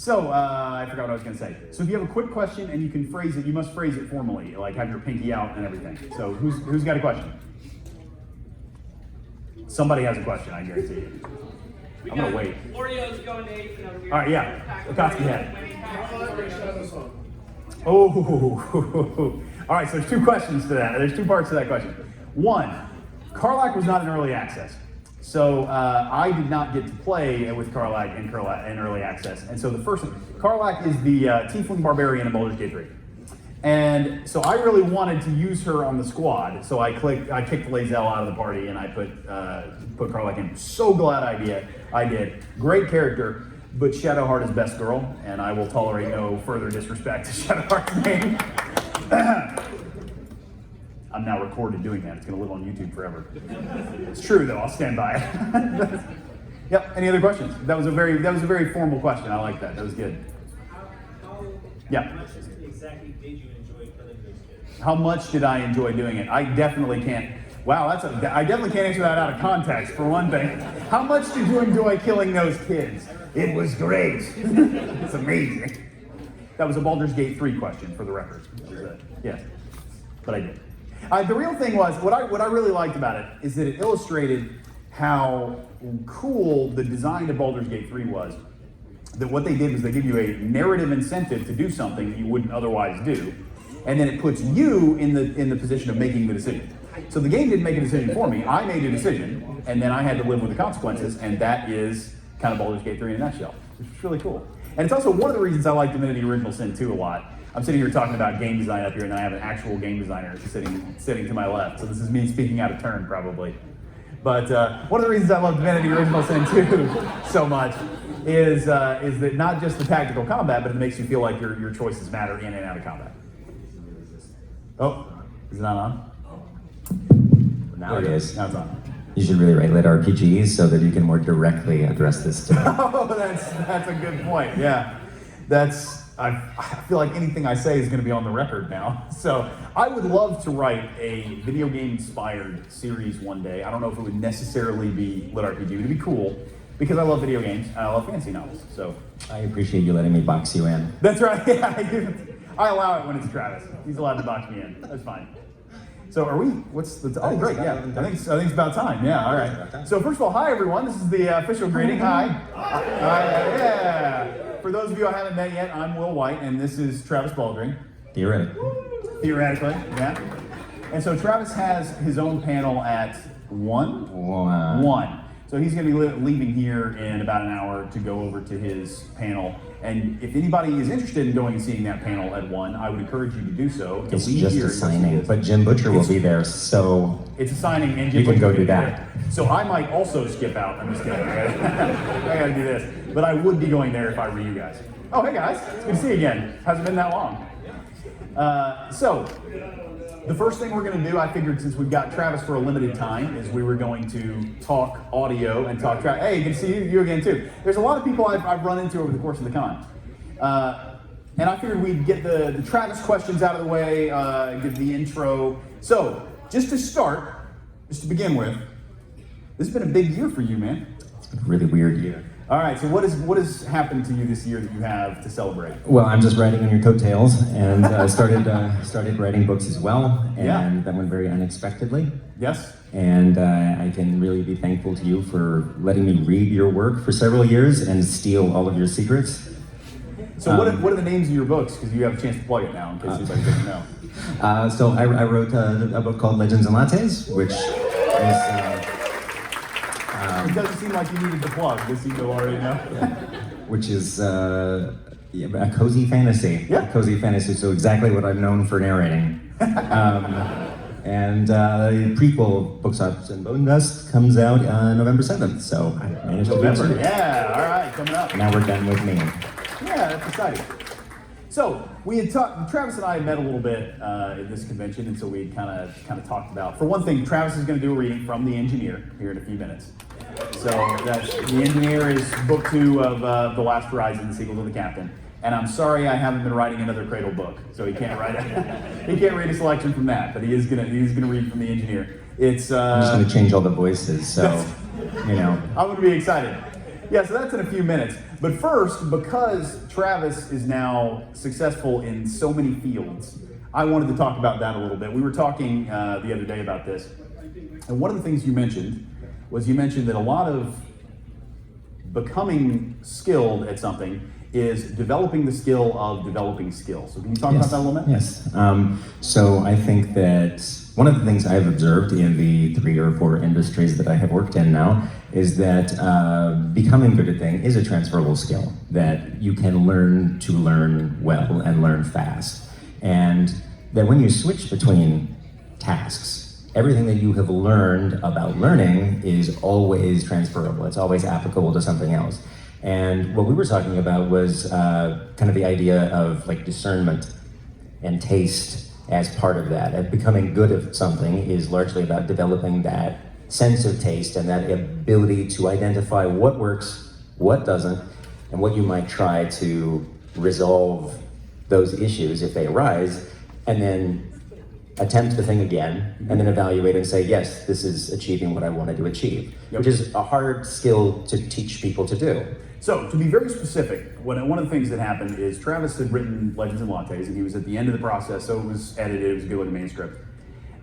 So, I forgot what I was going to say. So if you have a quick question and you can phrase it, you must phrase it formally, like have your pinky out and everything. So who's got a question? Somebody has a question, I guarantee you. I'm going to wait. Oreo's going to 8. All right, yeah. Akatsuki head. Oh, all right, so there's two questions to that. There's two parts to that question. One, Karlach was not in early access. So I did not get to play with Karlach in early access. And so the first one, Karlach is the Tiefling Barbarian in Baldur's Gate 3. And so I really wanted to use her on the squad. So I kicked Lae'zel out of the party and I put Karlach in. So glad I did. Great character, but Shadowheart is best girl, and I will tolerate no further disrespect to Shadowheart's name. I'm now recorded doing that. It's going to live on YouTube forever. It's true, though. I'll stand by it. Yep. Any other questions? That was a very formal question. I like that. That was good. Yeah. How much exactly did you enjoy killing those kids? How much did I enjoy doing it? I definitely can't. Wow, I definitely can't answer that out of context. For one thing, how much did you enjoy killing those kids? It was great. It's amazing. That was a Baldur's Gate 3 question, for the record. That was it. Yes, but I did. The real thing was, what I really liked about it is that it illustrated how cool the design of Baldur's Gate 3 was. That what they did was they give you a narrative incentive to do something that you wouldn't otherwise do, and then it puts you in the position of making the decision. So the game didn't make a decision for me. I made a decision, and then I had to live with the consequences, and that is kind of Baldur's Gate 3 in a nutshell, which is really cool. And it's also one of the reasons I like Divinity Original Sin 2 a lot. I'm sitting here talking about game design up here, and then I have an actual game designer sitting to my left. So this is me speaking out of turn, probably. But one of the reasons I love Divinity Original Sin 2 so much is that not just the tactical combat, but it makes you feel like your choices matter in and out of combat. Oh, is it not on? Now it is. Now it's on. You should really write lit RPGs so that you can more directly address this to me. Oh, that's a good point. Yeah, I feel like anything I say is going to be on the record now. So I would love to write a video game inspired series one day. I don't know if it would necessarily be lit RPG, but it'd be cool because I love video games and I love fantasy novels. So I appreciate you letting me box you in. that's right. Yeah, I allow it when it's Travis. He's allowed to box me in. That's fine. So are we? What's the? Oh, great. Yeah, I think it's about time. Yeah. All right. So first of all, hi everyone. This is the official greeting. Hi. Yeah. For those of you I haven't met yet, I'm Will Wight, and this is Travis Baldree. Theoretically, yeah. And so Travis has his own panel at 1? 1. So he's going to be leaving here in about an hour to go over to his panel. And if anybody is interested in going and seeing that panel at 1, I would encourage you to do so. It's just a signing, but Jim Butcher will be there, so it's a signing, and Jim you can Butcher go do that. So I might also skip out. I'm just kidding. I gotta do this. But I would be going there if I were you guys. Oh, hey guys, it's good to see you again. Hasn't been that long. So the first thing we're going to do, I figured since we've got Travis for a limited time, is we were going to talk audio and talk Travis. Hey, good to see you again too. There's a lot of people I've run into over the course of the con. And I figured we'd get the Travis questions out of the way, give the intro. So just to start, just to begin with, this has been a big year for you, man. It's been a really weird year. All right, so what has happened to you this year that you have to celebrate? Well, I'm just riding on your coattails, and started writing books as well, and that went very unexpectedly. Yes. And I can really be thankful to you for letting me read your work for several years and steal all of your secrets. So what are the names of your books? Because you have a chance to plug it now, in case anybody doesn't know. So I wrote a book called Legends and Lattes, which is... it doesn't seem like you needed the plug. This you already know. Which is a cozy fantasy. Yeah. A cozy fantasy, so exactly what I'm known for narrating. And the prequel, Books, Hops, and Bone Dust, comes out November 7th, so I managed to remember. Yeah, all right, coming up. Now we're done with me. Yeah, that's exciting. So we had talked. Travis and I had met a little bit at this convention, and so we kind of talked about. For one thing, Travis is going to do a reading from The Engineer here in a few minutes. So The Engineer is book 2 of The Last Horizon, the sequel to The Captain. And I'm sorry I haven't been writing another Cradle book, so he can't write it. He can't read a selection from that, but he is gonna read from The Engineer. It's I'm just gonna change all the voices, so you know. I'm gonna be excited. Yeah, so that's in a few minutes. But first, because Travis is now successful in so many fields, I wanted to talk about that a little bit. We were talking the other day about this, and one of the things you mentioned that a lot of becoming skilled at something is developing the skill of developing skills. So can you talk about that a little bit? Yes. So I think that one of the things I've observed in the 3 or 4 industries that I have worked in now is that becoming good at things is a transferable skill that you can learn to learn well and learn fast. And that when you switch between tasks, everything that you have learned about learning is always transferable. It's always applicable to something else. And what we were talking about was kind of the idea of like discernment and taste as part of that. And becoming good at something is largely about developing that sense of taste and that ability to identify what works, what doesn't, and what you might try to resolve those issues if they arise, and then attempt the thing again, and then evaluate and say, yes, this is achieving what I wanted to achieve, which is a hard skill to teach people to do. So, to be very specific, one of the things that happened is Travis had written Legends and Lattes, and he was at the end of the process, so it was edited, it was a good looking manuscript.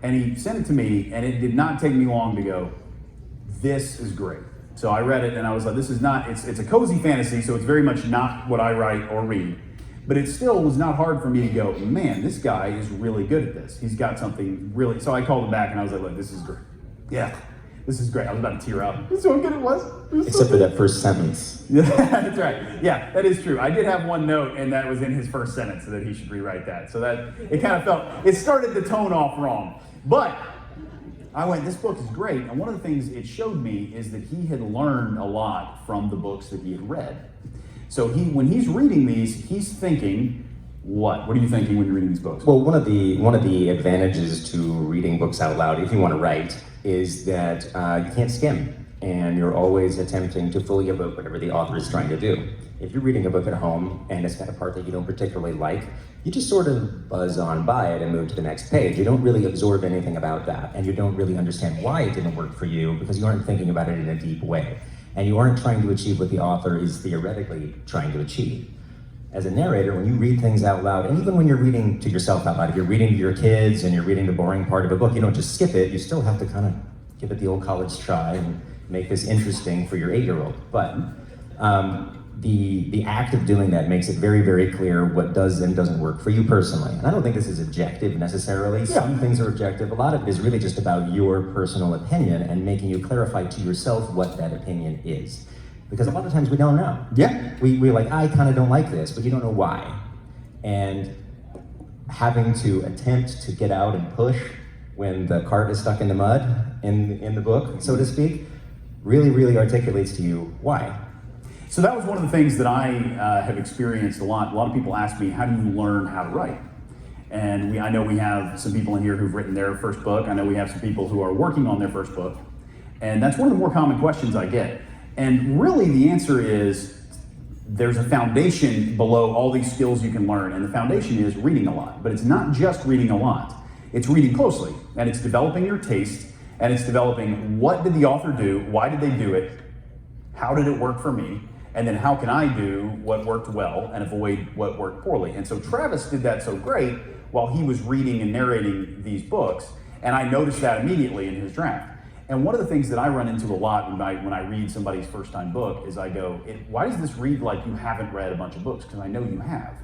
And he sent it to me, and it did not take me long to go, this is great. So I read it, and I was like, this is not, it's a cozy fantasy, so it's very much not what I write or read. But it still was not hard for me to go, man, this guy is really good at this. He's got something really, so I called him back, and I was like, look, this is great. Yeah. This is great. I was about to tear up. That's how good it was. Except for that first sentence. Yeah, that's right. Yeah, that is true. I did have one note, and that was in his first sentence, so that he should rewrite that. So that it kind of felt, it started the tone off wrong. But I went, this book is great. And one of the things it showed me is that he had learned a lot from the books that he had read. So when he's reading these, he's thinking, what? What are you thinking when you're reading these books? Well, one of the advantages to reading books out loud, if you want to write, is that you can't skim, and you're always attempting to fully evoke whatever the author is trying to do. If you're reading a book at home and it's got a part that you don't particularly like, you just sort of buzz on by it and move to the next page. You don't really absorb anything about that, and you don't really understand why it didn't work for you because you aren't thinking about it in a deep way. And you aren't trying to achieve what the author is theoretically trying to achieve. As a narrator, when you read things out loud, and even when you're reading to yourself out loud, if you're reading to your kids and you're reading the boring part of a book, you don't just skip it, you still have to kind of give it the old college try and make this interesting for your 8-year-old. But the act of doing that makes it very, very clear what does and doesn't work for you personally. And I don't think this is objective necessarily. Some things are objective. A lot of it is really just about your personal opinion and making you clarify to yourself what that opinion is. Because a lot of times we don't know. Yeah. We're like, I kind of don't like this, but you don't know why. And having to attempt to get out and push when the cart is stuck in the mud in the book, so to speak, really, really articulates to you why. So that was one of the things that I have experienced a lot. A lot of people ask me, how do you learn how to write? And I know we have some people in here who've written their first book. I know we have some people who are working on their first book. And that's one of the more common questions I get. And really the answer is there's a foundation below all these skills you can learn. And the foundation is reading a lot. But it's not just reading a lot. It's reading closely. And it's developing your taste. And it's developing what did the author do? Why did they do it? How did it work for me? And then how can I do what worked well and avoid what worked poorly? And so Travis did that so great while he was reading and narrating these books. And I noticed that immediately in his draft. And one of the things that I run into a lot when I read somebody's first time book is I go, why does this read like you haven't read a bunch of books? Because I know you have.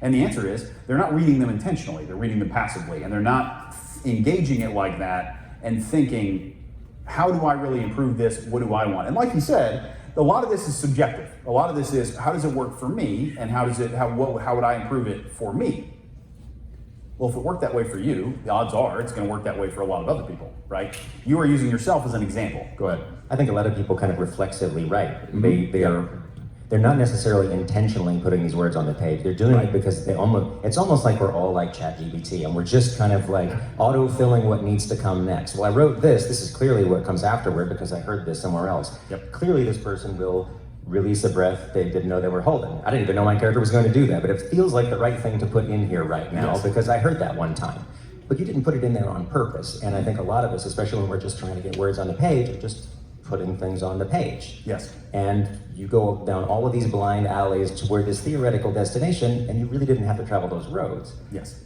And the answer is, they're not reading them intentionally, they're reading them passively. And they're not engaging it like that and thinking, how do I really improve this? What do I want? And like you said, a lot of this is subjective. A lot of this is, how does it work for me? And how would I improve it for me? Well, if it worked that way for you, the odds are it's going to work that way for a lot of other people, right? You are using yourself as an example. Go ahead. I think a lot of people kind of reflexively write. They're not necessarily intentionally putting these words on the page. They're doing it because it's almost like we're all like ChatGPT and we're just kind of like auto-filling what needs to come next. Well, I wrote this is clearly what comes afterward because I heard this somewhere else. Yep. Clearly this person will release a breath they didn't know they were holding. I didn't even know my character was going to do that, but it feels like the right thing to put in here right now because I heard that one time. But you didn't put it in there on purpose. And I think a lot of us, especially when we're just trying to get words on the page, are just putting things on the page. Yes. And you go down all of these blind alleys toward this theoretical destination, and you really didn't have to travel those roads. Yes.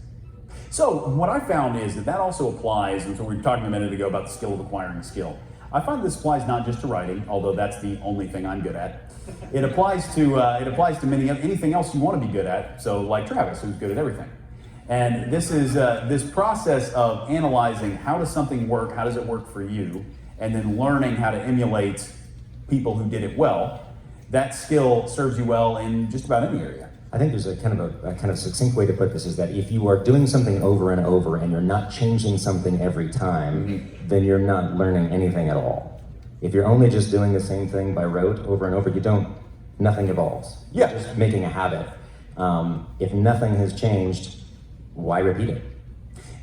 So what I found is that also applies, and so we were talking a minute ago about the skill of acquiring a skill. I find this applies not just to writing, although that's the only thing I'm good at. It applies to anything else you want to be good at. So like Travis, who's good at everything. And this is this process of analyzing how does something work, how does it work for you, and then learning how to emulate people who did it well. That skill serves you well in just about any area. I think there's a kind of succinct way to put this is that if you are doing something over and over and you're not changing something every time, then you're not learning anything at all. If you're only just doing the same thing by rote over and over, nothing evolves. Yeah. You're just making a habit. If nothing has changed, why repeat it?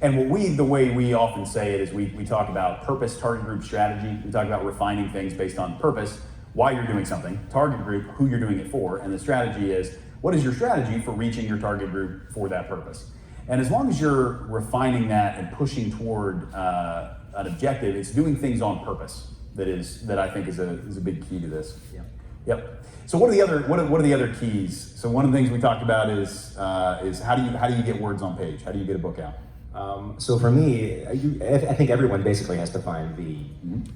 And the way we often say it is we talk about purpose, target group, strategy. We talk about refining things based on purpose, why you're doing something, target group, who you're doing it for, and the strategy is, what is your strategy for reaching your target group for that purpose? And as long as you're refining that and pushing toward an objective, it's doing things on purpose that I think is a big key to this. Yeah. Yep. So what are the other keys? So one of the things we talked about is how do you get words on page? How do you get a book out? So for me, I think everyone basically has to find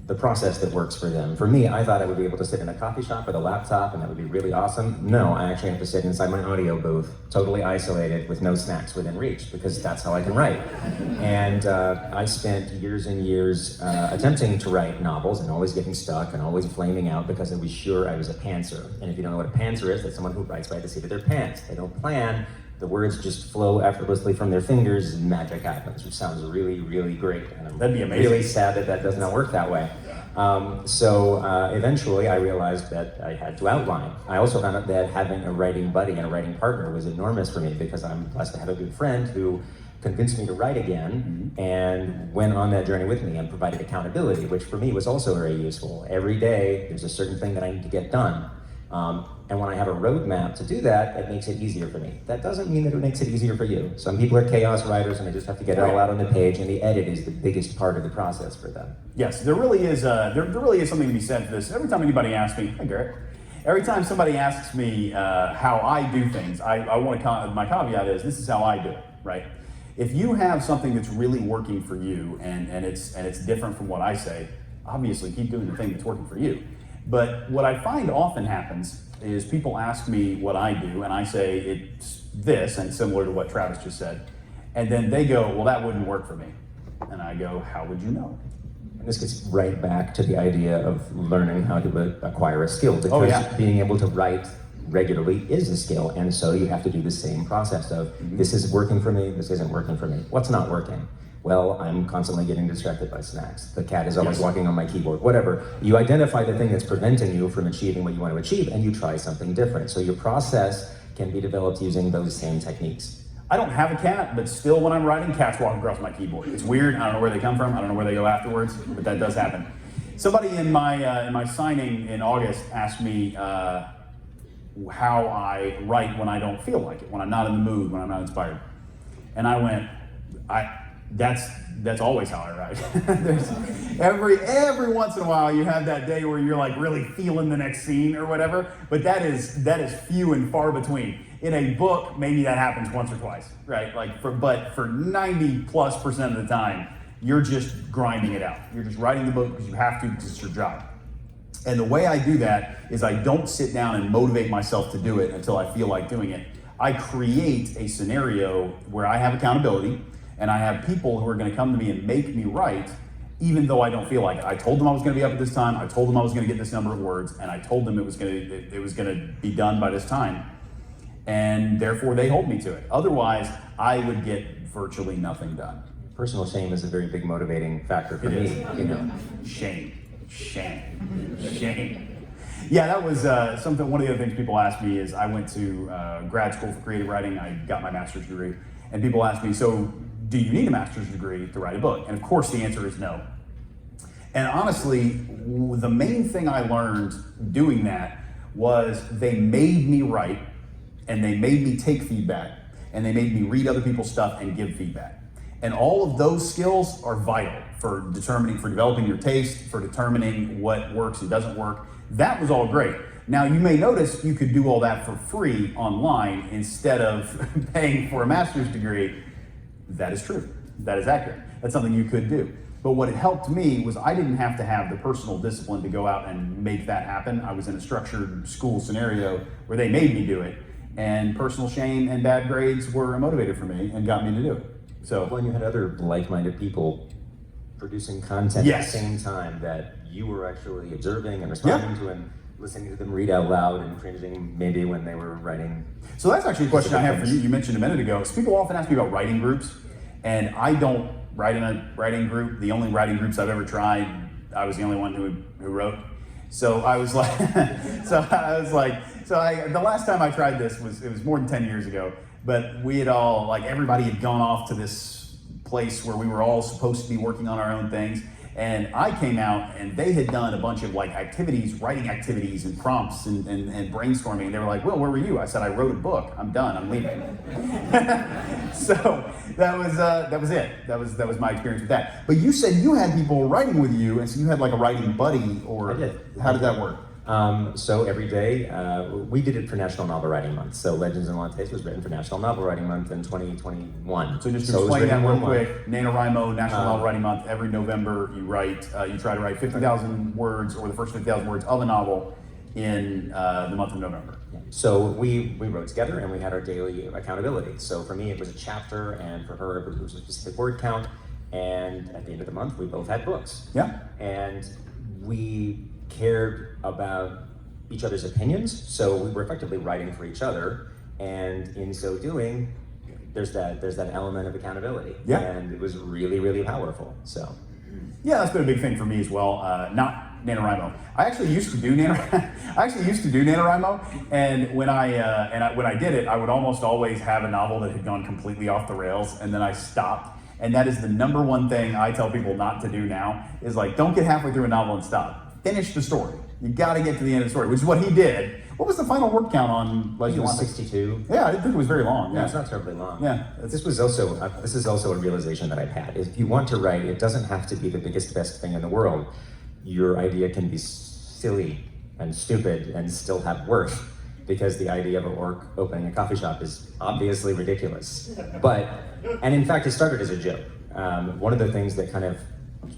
the process that works for them. For me, I thought I would be able to sit in a coffee shop with a laptop and that would be really awesome. No, I actually have to sit inside my audio booth, totally isolated with no snacks within reach, because that's how I can write. And I spent years and years attempting to write novels and always getting stuck and always flaming out because I was sure I was a pantser. And if you don't know what a pantser is, that's someone who writes by the seat of their pants. They don't plan. The words just flow effortlessly from their fingers and magic happens, which sounds really, really great. And I'm That'd be amazing. Really sad that does not work that way. So eventually I realized that I had to outline. I also found out that having a writing buddy and a writing partner was enormous for me because I'm blessed to have a good friend who convinced me to write again and went on that journey with me and provided accountability, which for me was also very useful. Every day there's a certain thing that I need to get done. And when I have a roadmap to do that, it makes it easier for me. That doesn't mean that it makes it easier for you. Some people are chaos writers and they just have to get it all out on the page, and the edit is the biggest part of the process for them. Yes, there really is something to be said for this. Every time anybody asks me, hi Garrett, every time somebody asks me how I do things, my caveat is this is how I do it, right? If you have something that's really working for you and it's different from what I say, obviously keep doing the thing that's working for you. But what I find often happens is people ask me what I do, and I say it's this, and similar to what Travis just said, and then they go, well, that wouldn't work for me. And I go, how would you know? And this gets right back to the idea of learning how to acquire a skill, because being able to write regularly is a skill, and so you have to do the same process of this is working for me, this isn't working for me. What's not working? Well, I'm constantly getting distracted by snacks. The cat is always walking on my keyboard, whatever. You identify the thing that's preventing you from achieving what you want to achieve, and you try something different. So your process can be developed using those same techniques. I don't have a cat, but still when I'm writing, cats walk across my keyboard. It's weird, I don't know where they come from, I don't know where they go afterwards, but that does happen. Somebody in my signing in August asked me how I write when I don't feel like it, when I'm not in the mood, when I'm not inspired. And I went, that's always how I write. There's every once in a while you have that day where you're like really feeling the next scene or whatever, but that is few and far between. In a book, maybe that happens once or twice, right? But for 90+% of the time, you're just grinding it out. You're just writing the book because you have to, because it's your job. And the way I do that is I don't sit down and motivate myself to do it until I feel like doing it. I create a scenario where I have accountability, and I have people who are going to come to me and make me write, even though I don't feel like it. I told them I was going to be up at this time. I told them I was going to get this number of words, and I told them it was going to be done by this time, and therefore they hold me to it. Otherwise, I would get virtually nothing done. Personal shame is a very big motivating factor for me. You know, shame. Yeah, that was something. One of the other things people ask me is I went to grad school for creative writing. I got my master's degree, and people ask me, so do you need a master's degree to write a book? And of course the answer is no. And honestly, the main thing I learned doing that was they made me write, and they made me take feedback, and they made me read other people's stuff and give feedback. And all of those skills are vital for developing your taste, for determining what works and doesn't work. That was all great. Now you may notice you could do all that for free online instead of paying for a master's degree. That is true. That is accurate. That's something you could do. But what it helped me was I didn't have to have the personal discipline to go out and make that happen. I was in a structured school scenario where they made me do it. And personal shame and bad grades were a motivator for me and got me to do it. So when you had other like-minded people producing content yes. at the same time that you were actually observing and responding to and listening to them read out loud and cringing maybe when they were writing. So that's actually a question I have for you. You mentioned a minute ago. So people often ask me about writing groups, and I don't write in a writing group. The only writing groups I've ever tried, I was the only one who wrote. So I was like, the last time I tried this it was more than 10 years ago, but we had all, like everybody had gone off to this place where we were all supposed to be working on our own things. And I came out and they had done a bunch of like writing activities and prompts and brainstorming. And they were like, "Will, where were you?" I said, "I wrote a book. I'm done. I'm leaving." So that was it. That was my experience with that. But you said you had people writing with you, and so you had like a writing buddy, or I did. How did that work? So every day, we did it for National Novel Writing Month. So Legends and Lattes was written for National Novel Writing Month in 2021. So just to explain that real quick, NaNoWriMo, National Novel Writing Month, every November you try to write 50,000 words or the first 50,000 words of a novel in the month of November. Yeah. So we wrote together and we had our daily accountability. So for me it was a chapter, and for her it was a specific word count. And at the end of the month we both had books. Yeah. And we cared about each other's opinions, so we were effectively writing for each other, and in so doing, there's that element of accountability. Yeah. And it was really, really powerful. So yeah, that's been a big thing for me as well. Not NaNoWriMo. I actually used to do NaNoWriMo, and when I did it, I would almost always have a novel that had gone completely off the rails, and then I stopped. And that is the number one thing I tell people not to do now, is like, don't get halfway through a novel and stop. Finish the story. You got to get to the end of the story, which is what he did. What was the final word count on Legend? It was 62. Yeah, I didn't think it was very long. Yeah, it's not terribly long. Yeah. This is also a realization that I've had. If you want to write, it doesn't have to be the biggest, best thing in the world. Your idea can be silly and stupid and still have worth, because the idea of an orc opening a coffee shop is obviously ridiculous. And in fact, it started as a joke. One of the things that kind of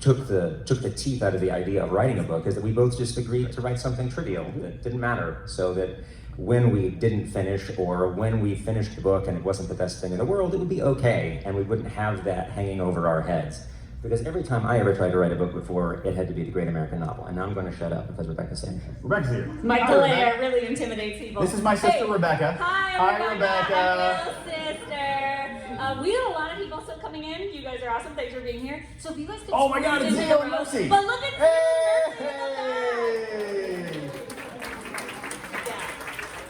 took the teeth out of the idea of writing a book is that we both just agreed to write something trivial that didn't matter, so that when we didn't finish, or when we finished the book and it wasn't the best thing in the world, it would be okay, and we wouldn't have that hanging over our heads. Because every time I ever tried to write a book before, it had to be the great American novel. And now I'm going to shut up because Rebecca's saying it. Rebecca's here. My glare really intimidates people. This is my sister, Rebecca. Hi, Rebecca. I'm your sister. We have a lot of people still coming in. You guys are awesome. Thanks for being here. So if you guys could Oh my God, it's squeeze Zio into and the row. Mercy. But look at Zio and Mercy.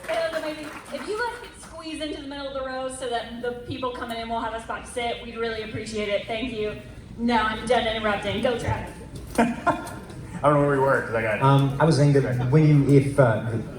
Yeah. So maybe if you guys could squeeze into the middle of the row so that the people coming in will have a spot to sit, we'd really appreciate it. Thank you. Now I'm done interrupting. Go, Travis. I don't know where we were, because I got. I was saying that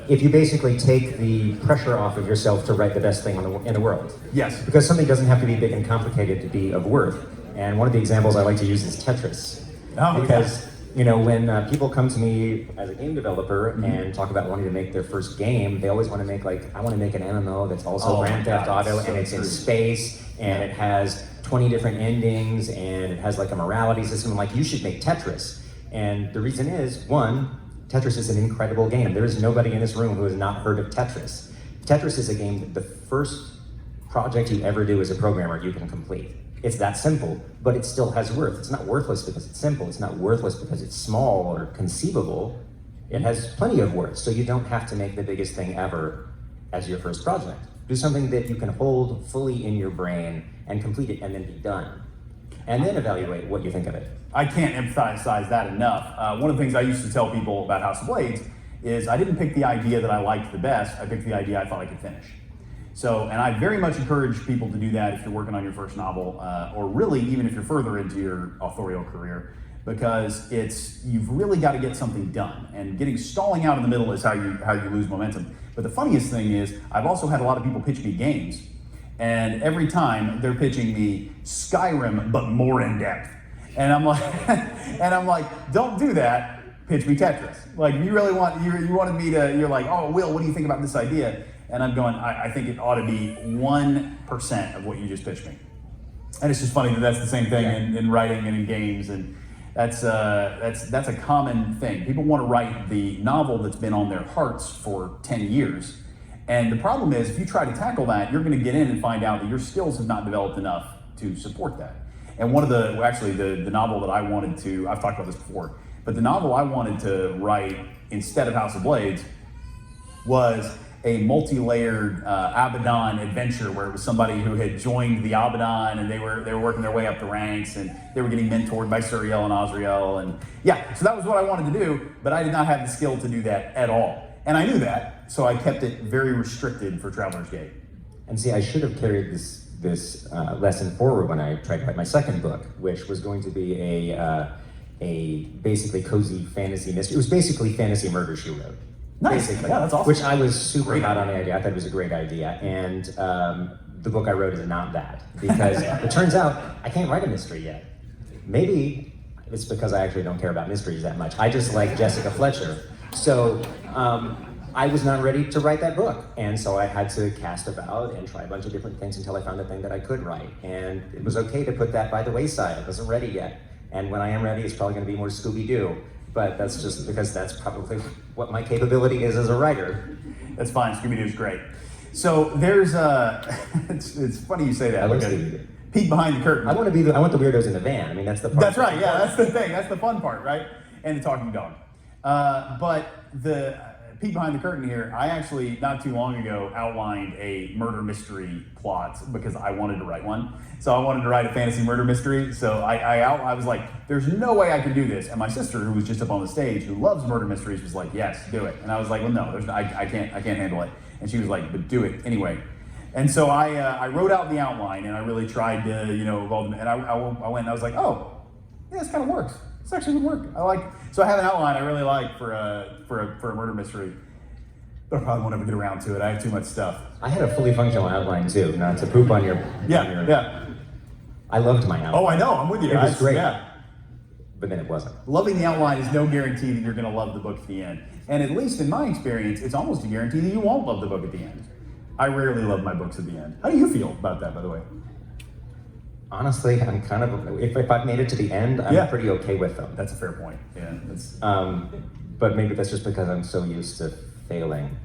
if you basically take the pressure off of yourself to write the best thing in the world. Yes. Because something doesn't have to be big and complicated to be of worth. And one of the examples I like to use is Tetris. Oh, because when people come to me as a game developer and talk about wanting to make their first game, they always want to make I want to make an MMO that's also Grand Theft Auto, and it's in space, and it has 20 different endings, and it has a morality system. You should make Tetris. And the reason is, one, Tetris is an incredible game. There is nobody in this room who has not heard of Tetris. Tetris is a game that the first project you ever do as a programmer you can complete. It's that simple, but it still has worth. It's not worthless because it's simple. It's not worthless because it's small or conceivable. It has plenty of worth, so you don't have to make the biggest thing ever as your first project. Do something that you can hold fully in your brain and complete it, and then be done. And then evaluate what you think of it. I can't emphasize that enough. One of the things I used to tell people about House of Blades is I didn't pick the idea that I liked the best, I picked the idea I thought I could finish. So, and I very much encourage people to do that if you're working on your first novel, or really even if you're further into your authorial career, because you've really got to get something done, and stalling out in the middle is how you lose momentum. But the funniest thing is, I've also had a lot of people pitch me games, And every time they're pitching me Skyrim, but more in depth. And I'm like, don't do that. Pitch me Tetris. Like, you really you wanted me to, you're like, oh, Will, what do you think about this idea? And I'm going, I think it ought to be 1% of what you just pitched me. And it's just funny that that's the same thing in writing and in games, and that's a common thing. People want to write the novel that's been on their hearts for 10 years. And the problem is, if you try to tackle that, you're going to get in and find out that your skills have not developed enough to support that. And one of the novel that I wanted to, I've talked about this before, but the novel I wanted to write instead of House of Blades was a multi-layered Abaddon adventure where it was somebody who had joined the Abaddon and they were working their way up the ranks and they were getting mentored by Suriel and Azrael, and so that was what I wanted to do, but I did not have the skill to do that at all. And I knew that, so I kept it very restricted for Traveler's Gate. And see, I should have carried this lesson forward when I tried to write my second book, which was going to be a basically cozy fantasy mystery. It was basically fantasy murder, she wrote. Nice. Basically, yeah, that's awesome. Which I was super hot on the idea. I thought it was a great idea. And the book I wrote is not that. Because it turns out I can't write a mystery yet. Maybe it's because I actually don't care about mysteries that much. I just like Jessica Fletcher. So I was not ready to write that book. And so I had to cast about and try a bunch of different things until I found the thing that I could write. And it was okay to put that by the wayside. I wasn't ready yet. And when I am ready, it's probably going to be more Scooby-Doo. But that's just because that's probably what my capability is as a writer. That's fine. Scooby-Doo's great. So there's it's funny you say that. I love Scooby-Doo. Peek behind the curtain. I want the weirdos in the van. I mean, that's the part. That's right. Yeah, that's the thing. That's the fun part, right? And the talking dog. But the peek behind the curtain here, I actually, not too long ago, outlined a murder mystery plot because I wanted to write one. So I wanted to write a fantasy murder mystery. So I was like, there's no way I can do this. And my sister, who was just up on the stage, who loves murder mysteries, was like, yes, do it. And I was like, well, no, I can't handle it. And she was like, but do it anyway. And so I wrote out the outline and I really tried to, involve them. And I went and I was like, oh, yeah, this kind of works. This actually would work. So I have an outline I really like for a murder mystery, but I probably won't ever get around to it. I have too much stuff. I had a fully functional outline too, not to poop on your. Yeah. I loved my outline. Oh, I know. I'm with you. It was great. Yeah. But then it wasn't. Loving the outline is no guarantee that you're going to love the book at the end. And at least in my experience, it's almost a guarantee that you won't love the book at the end. I rarely love my books at the end. How do you feel about that, by the way? Honestly, I'm kind of, if I've made it to the end, I'm pretty okay with them. That's a fair point. Yeah. That's... But maybe that's just because I'm so used to failing.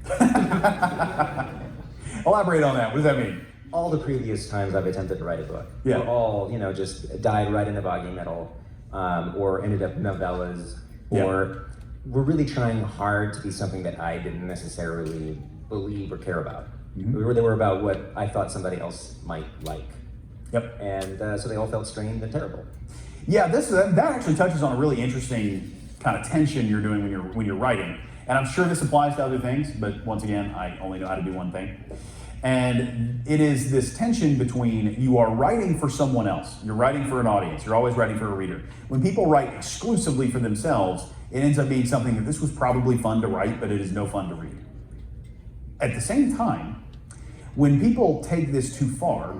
Elaborate on that. What does that mean? All the previous times I've attempted to write a book were all, just died right in the boggy middle, or ended up novellas, or were really trying hard to be something that I didn't necessarily believe or care about. Mm-hmm. They were about what I thought somebody else might like. Yep. And so they all felt strained and terrible. Yeah, that actually touches on a really interesting kind of tension you're doing when you're writing. And I'm sure this applies to other things, but once again, I only know how to do one thing. And it is this tension between you are writing for someone else, you're writing for an audience, you're always writing for a reader. When people write exclusively for themselves, it ends up being something that this was probably fun to write, but it is no fun to read. At the same time, when people take this too far,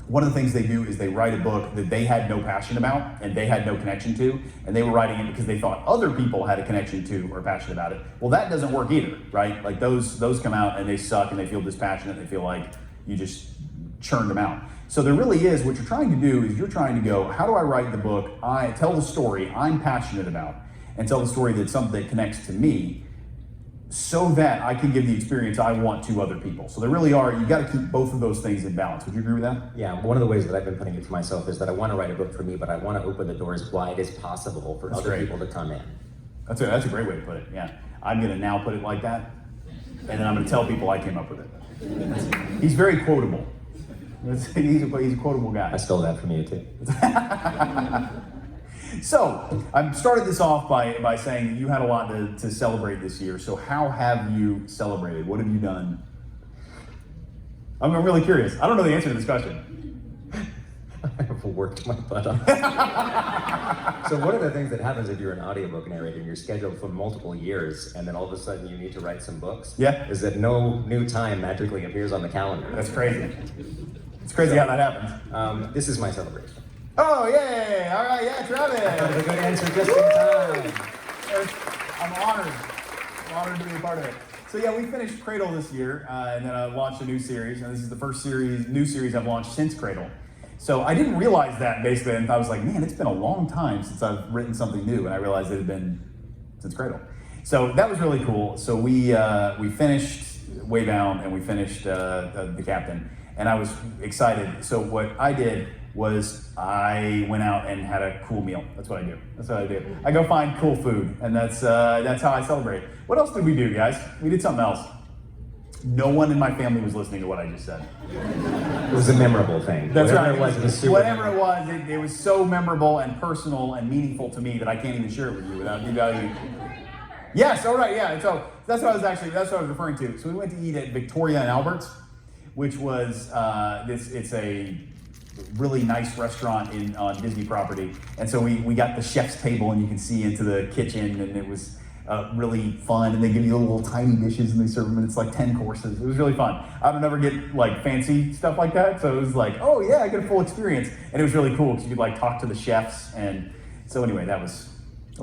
one of the things they do is they write a book that they had no passion about and they had no connection to, and they were writing it because they thought other people had a connection to or passion about it. Well, that doesn't work either, right? Like those come out and they suck and they feel dispassionate, they feel like you just churned them out. So there really is, what you're trying to do is you're trying to go, how do I write the book? I tell the story I'm passionate about and tell the story that's something that connects to me, so that I can give the experience I want to other people. So there really are, you got to keep both of those things in balance. Would you agree with that? Yeah, one of the ways that I've been putting it for myself is that I want to write a book for me, but I want to open the door as wide as possible for other people to come in. That's a great way to put it, yeah. I'm going to now put it like that, and then I'm going to tell people I came up with it. He's very quotable. He's a quotable guy. I stole that from you too. So, I started this off by saying that you had a lot to celebrate this year. So how have you celebrated? What have you done? I'm really curious. I don't know the answer to this question. I have worked my butt off. So one of the things that happens if you're an audiobook narrator and you're scheduled for multiple years, and then all of a sudden you need to write some books, Yeah. is that no new time magically appears on the calendar. That's crazy. It's crazy how that happens. This is my celebration. Oh, yay! All right, yeah, Travis. That was a good answer just in time. I'm honored. I'm honored to be a part of it. So yeah, we finished Cradle this year, and then I launched a new series, and this is the first new series I've launched since Cradle. So I didn't realize that basically, and I was like, man, it's been a long time since I've written something new, and I realized it had been since Cradle. So that was really cool. So we finished Way Down, and we finished The Captain, and I was excited. So what I did was I went out and had a cool meal. That's what I do. That's what I do. I go find cool food, and that's how I celebrate. What else did we do, guys? We did something else. No one in my family was listening to what I just said. It was a memorable thing. That's Whatever right. it was super Whatever memorable. it was, it was so memorable and personal and meaningful to me that I can't even share it with you without devaluing. Yes, all right, yeah. So that's what I was referring to. So we went to eat at Victoria and Albert's, which was it's a really nice restaurant on Disney property. And so we got the chef's table, and you can see into the kitchen, and it was really fun. And they give you little tiny dishes, and they serve them, and it's like 10 courses. It was really fun. I don't ever get like fancy stuff like that, so it was like, oh yeah, I get a full experience. And it was really cool because you could like talk to the chefs. And so anyway, that was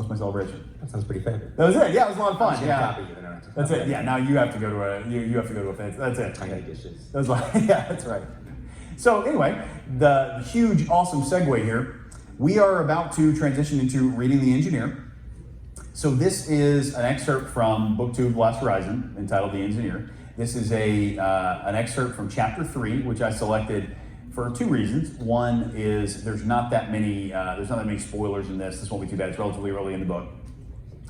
my celebration. That sounds pretty favorite. That was it. Yeah, it was a lot of fun. I'm Yeah, gonna copy you, then. that's it. Yeah, now you have to go to a fancy. That's it. Tiny dishes. That was like, yeah, that's right. So anyway, the huge, awesome segue here. We are about to transition into Reading the Engineer. So this is an excerpt from Book 2 of The Last Horizon, entitled The Engineer. This is an excerpt from Chapter 3, which I selected for two reasons. One is there's not that many spoilers in this. This won't be too bad. It's relatively early in the book.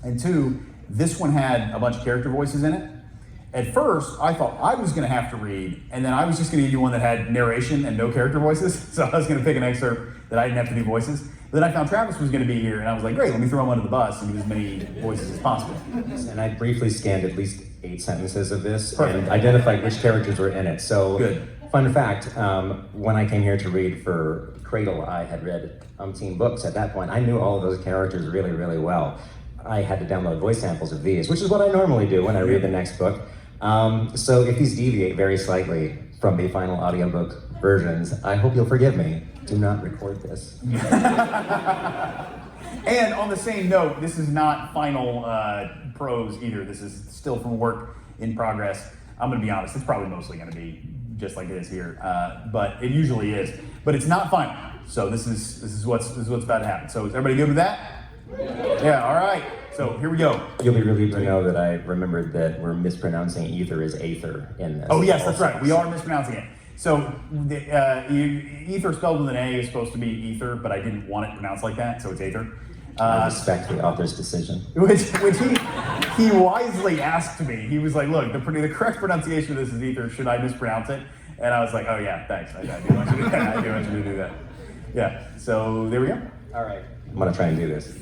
And two, this one had a bunch of character voices in it. At first, I thought I was going to have to read, and then I was just going to do one that had narration and no character voices. So I was going to pick an excerpt that I didn't have to do voices. But then I found Travis was going to be here, and I was like, great, let me throw him under the bus and do as many voices as possible. And I briefly scanned at least 8 sentences of this Perfect. and identified which characters were in it. So, Good. Fun fact, when I came here to read for Cradle, I had read umpteen books at that point. I knew all of those characters really, really well. I had to download voice samples of these, which is what I normally do when I read the next book. So if these deviate very slightly from the final audiobook versions, I hope you'll forgive me. Do not record this. And on the same note, this is not final prose either. This is still from work in progress. I'm going to be honest, it's probably mostly going to be just like it is here, but it usually is. But it's not final. So this is what's about to happen. So is everybody good with that? Yeah. All right. So here we go. You'll be relieved to know that I remembered that we're mispronouncing ether as aether in this. Oh yes, that's right. We are mispronouncing it. So ether spelled with an A is supposed to be ether, but I didn't want it pronounced like that, so it's aether. I respect the author's decision. Which he wisely asked me. He was like, look, the correct pronunciation of this is ether. Should I mispronounce it? And I was like, oh yeah, thanks. I do want you to do that. I do want you to do that. Yeah, so there we go. All right. I'm going to try and do this.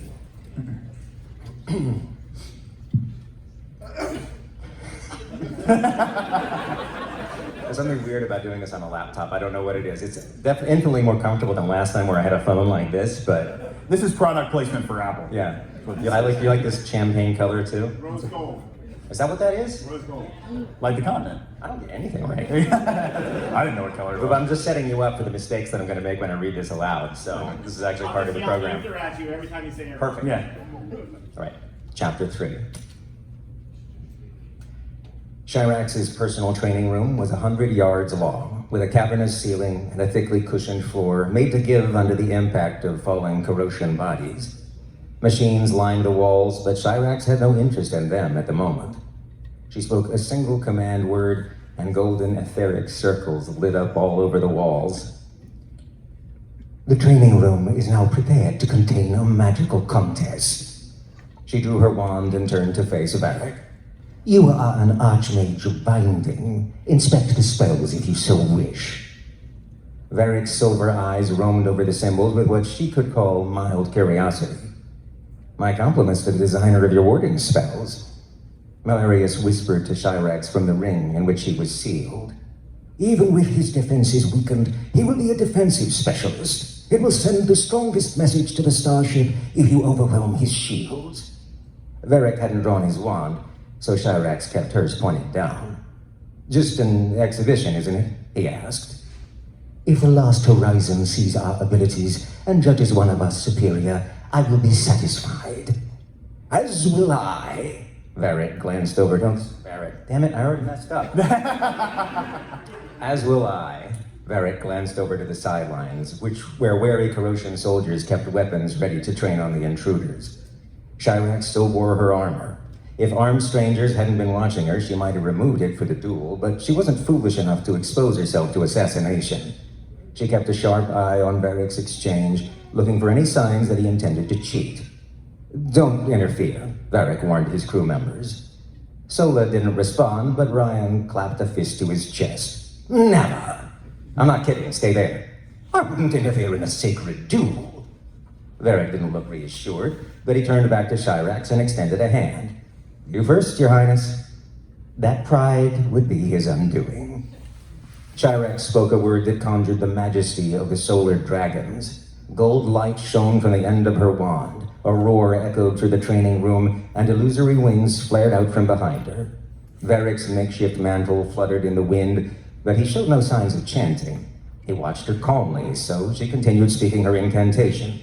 There's something weird about doing this on a laptop. I don't know what it is. It's definitely infinitely more comfortable than last time where I had a phone like this, but This is product placement for Apple. yeah. You like this champagne color too? Rose gold. Is that what that is? Rose gold. Like the continent. I don't get anything right. I didn't know what color it But was. I'm just setting you up for the mistakes that I'm going to make when I read this aloud. So this is actually part of the program. Ether at you every time you say it. Perfect. Yeah. All right, Chapter 3. Chirax's personal training room was 100 yards long, with a cavernous ceiling and a thickly cushioned floor made to give under the impact of falling Corrosion bodies. Machines lined the walls, but Chirax had no interest in them at the moment. She spoke a single command word, and golden etheric circles lit up all over the walls. The training room is now prepared to contain a magical contest. She drew her wand and turned to face Varric. You are an archmage of binding. Inspect the spells if you so wish. Varric's silver eyes roamed over the symbols with what she could call mild curiosity. My compliments to the designer of your warding spells. Malarius whispered to Chirax from the ring in which he was sealed. Even with his defenses weakened, he will be a defensive specialist. It will send the strongest message to the starship if you overwhelm his shields. Varric hadn't drawn his wand, so Shirax kept hers pointed down. Just an exhibition, isn't it? He asked. If the last horizon sees our abilities and judges one of us superior, I will be satisfied. As will I. Varric glanced over. Don't, Varric. Damn it, I already messed up. As will I. Varric glanced over to the sidelines, where wary Corrosion soldiers kept weapons ready to train on the intruders. Shirax still wore her armor. If armed strangers hadn't been watching her, she might have removed it for the duel, but she wasn't foolish enough to expose herself to assassination. She kept a sharp eye on Varric's exchange, looking for any signs that he intended to cheat. Don't interfere, Varric warned his crew members. Sola didn't respond, but Ryan clapped a fist to his chest. Never! I'm not kidding, stay there. I wouldn't interfere in a sacred duel. Varric didn't look reassured, but he turned back to Shirax and extended a hand. You first, Your Highness. That pride would be his undoing. Shirax spoke a word that conjured the majesty of the solar dragons. Gold light shone from the end of her wand. A roar echoed through the training room, and illusory wings flared out from behind her. Varric's makeshift mantle fluttered in the wind, but he showed no signs of chanting. He watched her calmly, so she continued speaking her incantation.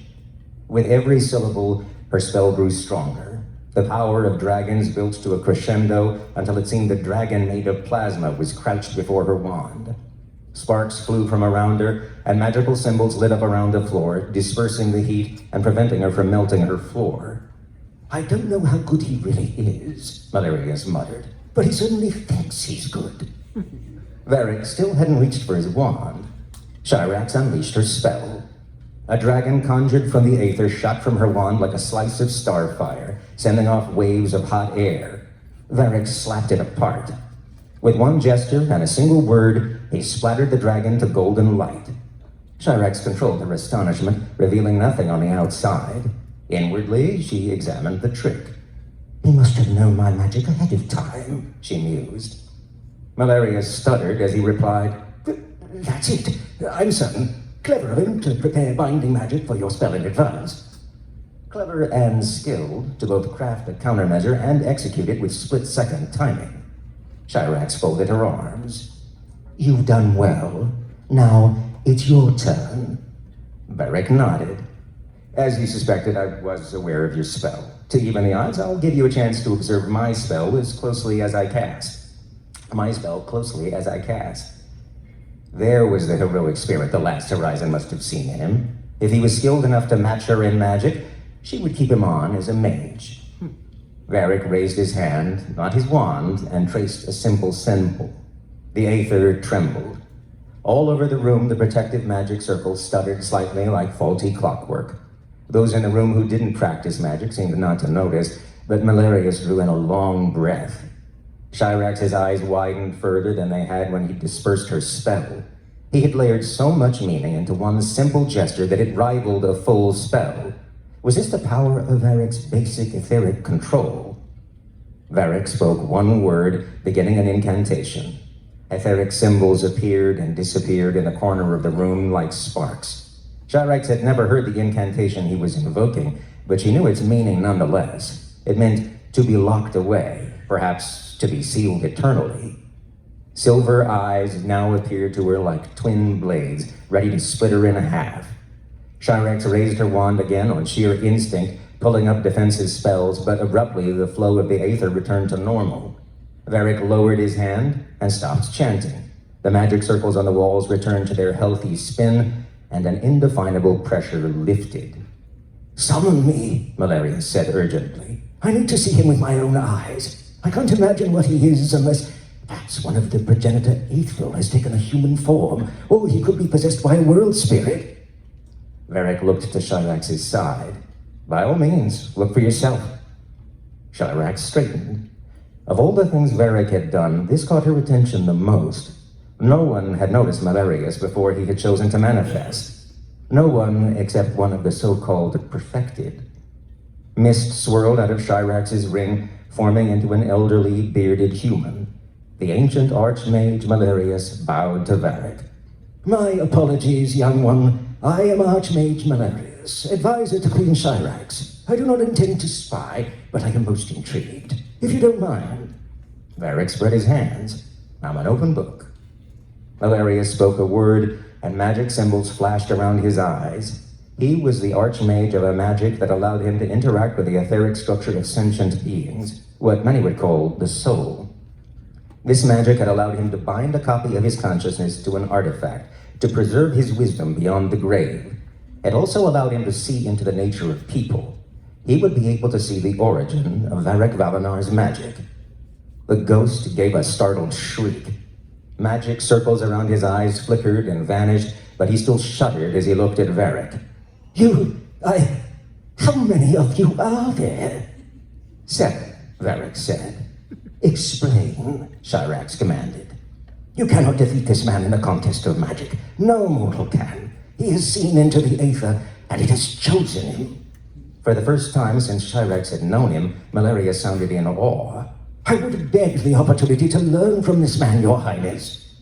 With every syllable, her spell grew stronger. The power of dragons built to a crescendo until it seemed the dragon made of plasma was crouched before her wand. Sparks flew from around her, and magical symbols lit up around the floor, dispersing the heat and preventing her from melting her floor. I don't know how good he really is, Malarius muttered. but he certainly thinks he's good. Varric still hadn't reached for his wand. Shirax unleashed her spell. A dragon conjured from the aether shot from her wand like a slice of starfire, sending off waves of hot air. Varric slapped it apart. With one gesture and a single word, he splattered the dragon to golden light. Shirax controlled her astonishment, revealing nothing on the outside. Inwardly, she examined the trick. He must have known my magic ahead of time, She mused. Malarius stuttered as he replied, That's it. I'm certain. Clever of him to prepare binding magic for your spell in advance. Clever and skilled to both craft a countermeasure and execute it with split-second timing. Shirax folded her arms. You've done well. Now, it's your turn. Varric nodded. As you suspected, I was aware of your spell. To even the odds, I'll give you a chance to observe my spell as closely as I cast. There was the heroic spirit the last horizon must have seen in him. If he was skilled enough to match her in magic, she would keep him on as a mage. Varric raised his hand, not his wand, and traced a simple symbol. The aether trembled. All over the room, the protective magic circle stuttered slightly like faulty clockwork. Those in the room who didn't practice magic seemed not to notice, but Malarius drew in a long breath. Shirax's eyes widened further than they had when he dispersed her spell. He had layered so much meaning into one simple gesture that it rivaled a full spell. Was this the power of Varric's basic etheric control? Varric spoke one word, beginning an incantation. Etheric symbols appeared and disappeared in the corner of the room like sparks. Shirax had never heard the incantation he was invoking, but she knew its meaning nonetheless. It meant to be locked away, perhaps to be sealed eternally. Silver eyes now appeared to her like twin blades, ready to split her in half. Shirax raised her wand again on sheer instinct, pulling up defensive spells, but abruptly the flow of the aether returned to normal. Varric lowered his hand and stopped chanting. The magic circles on the walls returned to their healthy spin, and an indefinable pressure lifted. Summon me, Malarius said urgently. I need to see him with my own eyes. I can't imagine what he is unless perhaps one of the progenitor Aethel has taken a human form, or he could be possessed by a world spirit. Varric looked to Shirax's side. By all means, look for yourself. Shirax straightened. Of all the things Varric had done, this caught her attention the most. No one had noticed Malarius before he had chosen to manifest. No one except one of the so-called perfected. Mist swirled out of Shirax's ring, forming into an elderly, bearded human. The ancient archmage Malarius bowed to Varric. My apologies, young one. I am Archmage Malarius, advisor to Queen Syrax. I do not intend to spy, but I am most intrigued. If you don't mind. Varric spread his hands. I'm an open book. Malarius spoke a word, and magic symbols flashed around his eyes. He was the archmage of a magic that allowed him to interact with the etheric structure of sentient beings, what many would call the soul. This magic had allowed him to bind a copy of his consciousness to an artifact, to preserve his wisdom beyond the grave. It also allowed him to see into the nature of people. He would be able to see the origin of Varric Valinar's magic. The ghost gave a startled shriek. Magic circles around his eyes flickered and vanished, but he still shuddered as he looked at Varric. How many of you are there? 7, Varric said. Explain, Syrax commanded. You cannot defeat this man in a contest of magic. No mortal can. He has seen into the Aether, and it has chosen him. For the first time since Syrax had known him, Malarius sounded in awe. I would beg the opportunity to learn from this man, Your Highness.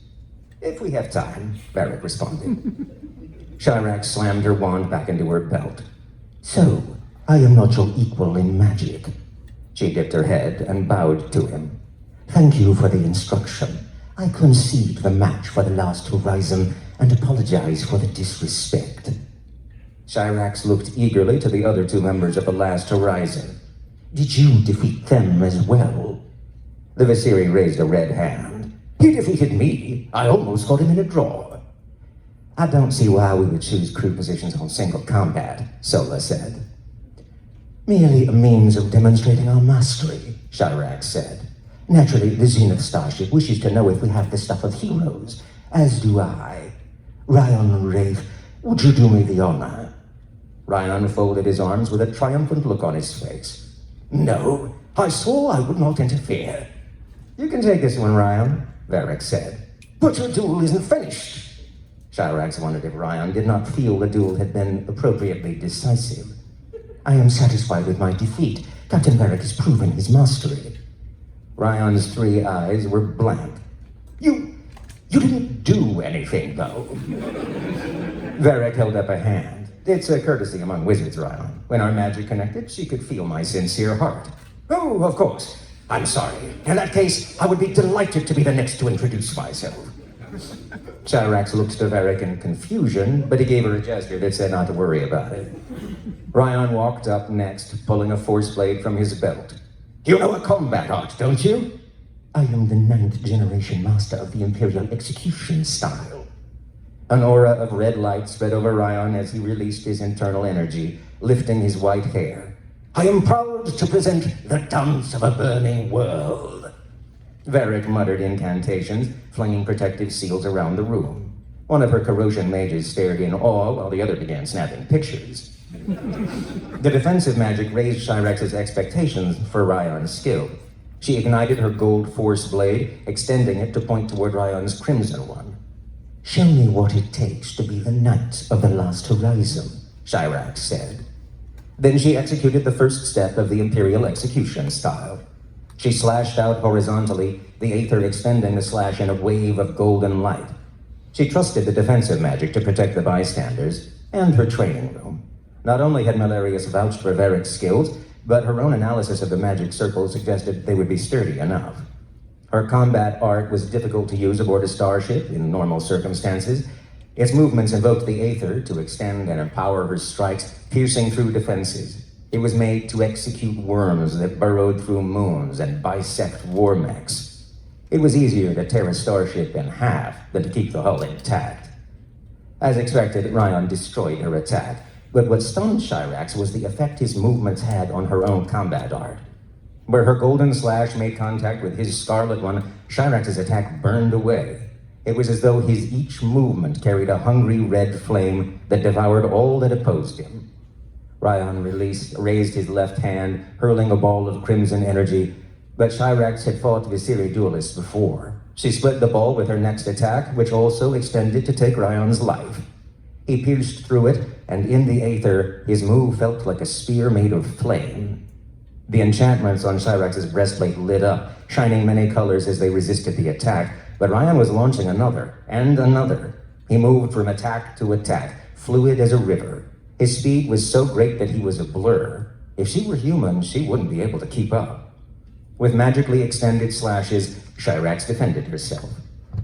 If we have time, Varric responded. Syrax slammed her wand back into her belt. So, I am not your equal in magic. She dipped her head and bowed to him. Thank you for the instruction. I concede the match for the last horizon and apologize for the disrespect. Syrax looked eagerly to the other 2 members of the last horizon. Did you defeat them as well? The Visiri raised a red hand. He defeated me. I almost got him in a draw. I don't see why we would choose crew positions on single combat, Sola said. Merely a means of demonstrating our mastery, Syrax said. Naturally, the Zenith Starship wishes to know if we have the stuff of heroes, as do I. Ryan Wraith, would you do me the honor? Ryan folded his arms with a triumphant look on his face. No, I swore I would not interfere. You can take this one, Ryan, Varric said. But your duel isn't finished. Syrax wondered if Ryan did not feel the duel had been appropriately decisive. I am satisfied with my defeat. Captain Varric has proven his mastery. Ryan's 3 eyes were blank. You didn't do anything, though. Varric held up a hand. It's a courtesy among wizards, Ryan. When our magic connected, she could feel my sincere heart. Oh, of course. I'm sorry. In that case, I would be delighted to be the next to introduce myself. Syrax looked to Varric in confusion, but he gave her a gesture that said not to worry about it. Ryan walked up next, pulling a force blade from his belt. You know a combat art, don't you? I am the 9th generation master of the Imperial execution style. An aura of red light spread over Ryan as he released his internal energy, lifting his white hair. I am proud to present the dance of a burning world. Varric muttered incantations, flinging protective seals around the room. One of her corrosion mages stared in awe while the other began snapping pictures. The defensive magic raised Syrax's expectations for Ryan's skill. She ignited her gold force blade, extending it to point toward Ryan's crimson one. Show me what it takes to be the knight of the last horizon, Syrax said. Then she executed the first step of the Imperial execution style. She slashed out horizontally, the Aether extending the slash in a wave of golden light. She trusted the defensive magic to protect the bystanders and her training room. Not only had Malarius vouched for Varric's skills, but her own analysis of the magic circle suggested they would be sturdy enough. Her combat art was difficult to use aboard a starship in normal circumstances. Its movements invoked the Aether to extend and empower her strikes, piercing through defenses. It was made to execute worms that burrowed through moons and bisect war mechs. It was easier to tear a starship in half than to keep the hull intact. As expected, Ryan destroyed her attack, but what stunned Syrax was the effect his movements had on her own combat art. Where her golden slash made contact with his scarlet one, Syrax's attack burned away. It was as though his each movement carried a hungry red flame that devoured all that opposed him. Ryan raised his left hand, hurling a ball of crimson energy, but Syrax had fought Visiri duelists before. She split the ball with her next attack, which also extended to take Ryan's life. He pierced through it, and in the Aether, his move felt like a spear made of flame. The enchantments on Syrax's breastplate lit up, shining many colors as they resisted the attack, but Ryan was launching another and another. He moved from attack to attack, fluid as a river. His speed was so great that he was a blur. If she were human, she wouldn't be able to keep up. With magically extended slashes, Chirax defended herself.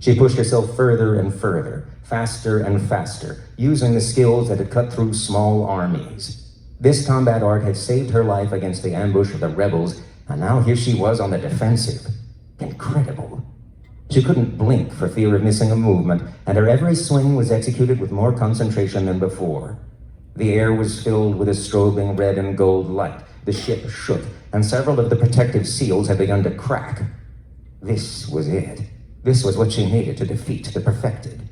She pushed herself further and further, faster and faster, using the skills that had cut through small armies. This combat art had saved her life against the ambush of the rebels, and now here she was on the defensive. Incredible. She couldn't blink for fear of missing a movement, and her every swing was executed with more concentration than before. The air was filled with a strobing red and gold light. The ship shook, and several of the protective seals had begun to crack. This was it. This was what she needed to defeat the Perfected.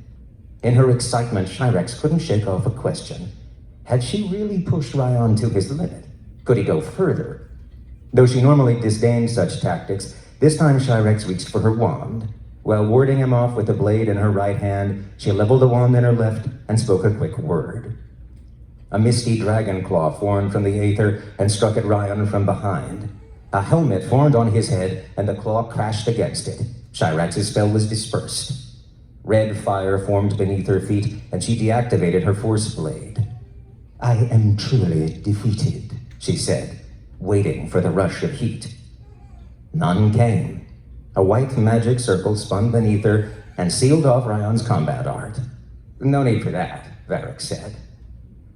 In her excitement, Chirax couldn't shake off a question. Had she really pushed Ryan to his limit? Could he go further? Though she normally disdained such tactics, this time Chirax reached for her wand. While warding him off with the blade in her right hand, she leveled the wand in her left and spoke a quick word. A misty dragon claw formed from the aether and struck at Ryan from behind. A helmet formed on his head, and the claw crashed against it. Chirax's spell was dispersed. Red fire formed beneath her feet, and she deactivated her force blade. I am truly defeated, she said, waiting for the rush of heat. None came. A white magic circle spun beneath her and sealed off Ryan's combat art. No need for that, Varric said.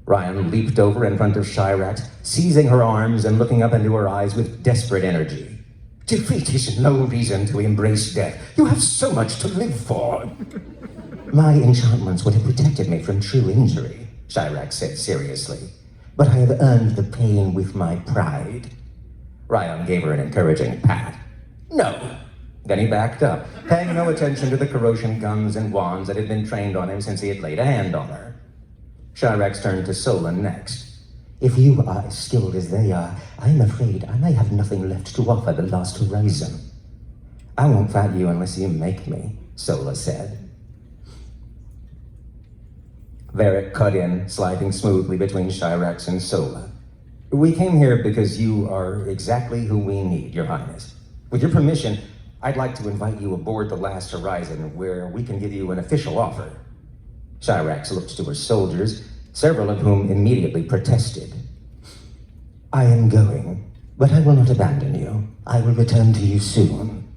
Ryan leaped over in front of Chirax, seizing her arms and looking up into her eyes with desperate energy. Defeat is no reason to embrace death. You have so much to live for. My enchantments would have protected me from true injury, Chirax said seriously. But I have earned the pain with my pride. Ryan gave her an encouraging pat. No. Then he backed up, paying no attention to the corrosion guns and wands that had been trained on him since he had laid a hand on her. Chirax turned to Solon next. If you are as skilled as they are, I am afraid I may have nothing left to offer the Last Horizon. I won't fight you unless you make me, Sola said. Varric cut in, sliding smoothly between Chirax and Sola. We came here because you are exactly who we need, Your Highness. With your permission, I'd like to invite you aboard the Last Horizon, where we can give you an official offer. Chirax looked to her soldiers, several of whom immediately protested. I am going, but I will not abandon you. I will return to you soon.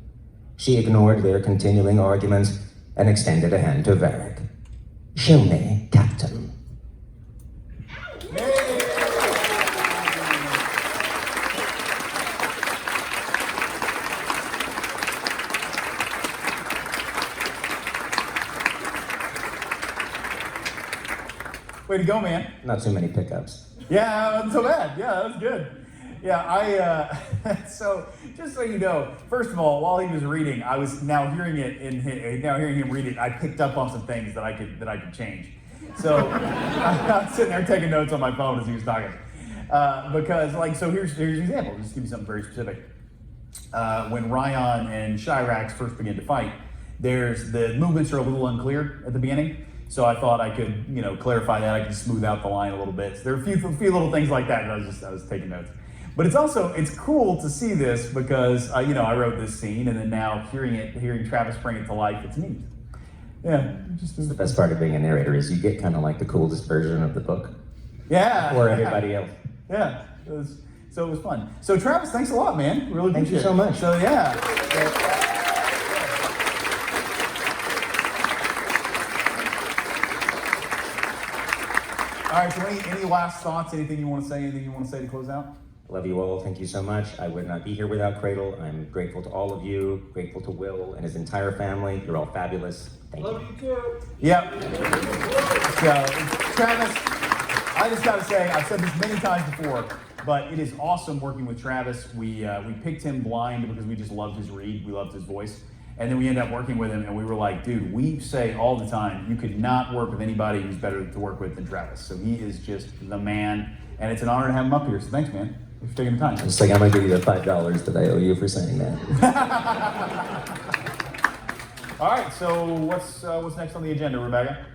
She ignored their continuing arguments and extended a hand to Varric. Show me, Captain. Way to go, man. Not too many pickups. Yeah, not so bad. Yeah, that was good. Yeah, so just so you know, first of all, while he was reading, I was now hearing him read it. I picked up on some things that I could change. So I was sitting there taking notes on my phone as he was talking, because so here's an example. Just give you something very specific. When Ryan and Chirax first begin to fight, the movements are a little unclear at the beginning. So I thought I could, clarify that. I could smooth out the line a little bit. So there are a few little things like that. And I was taking notes. But it's cool to see this because, I wrote this scene, and then now hearing Travis bring it to life, it's neat. Yeah. The best part of being a narrator is you get kind of like the coolest version of the book. Yeah. Or everybody else. Yeah. So it was fun. So Travis, thanks a lot, man. Really Thank appreciate it. you so much. So yeah. All right, so any last thoughts, anything you want to say to close out? Love you all. Thank you so much. I would not be here without Cradle. I'm grateful to all of you, grateful to Will and his entire family. You're all fabulous. Thank you. Love you too. Yep. So, Travis, I just got to say, I've said this many times before, but it is awesome working with Travis. We picked him blind because we just loved his read. We loved his voice. And then we ended up working with him, and we were like, dude, we say all the time, you could not work with anybody who's better to work with than Travis. So he is just the man, and it's an honor to have him up here. So thanks, man. Thanks for taking the time. It's like I'm going to give you the $5 that I owe you for saying that. All right, so what's next on the agenda, Rebecca?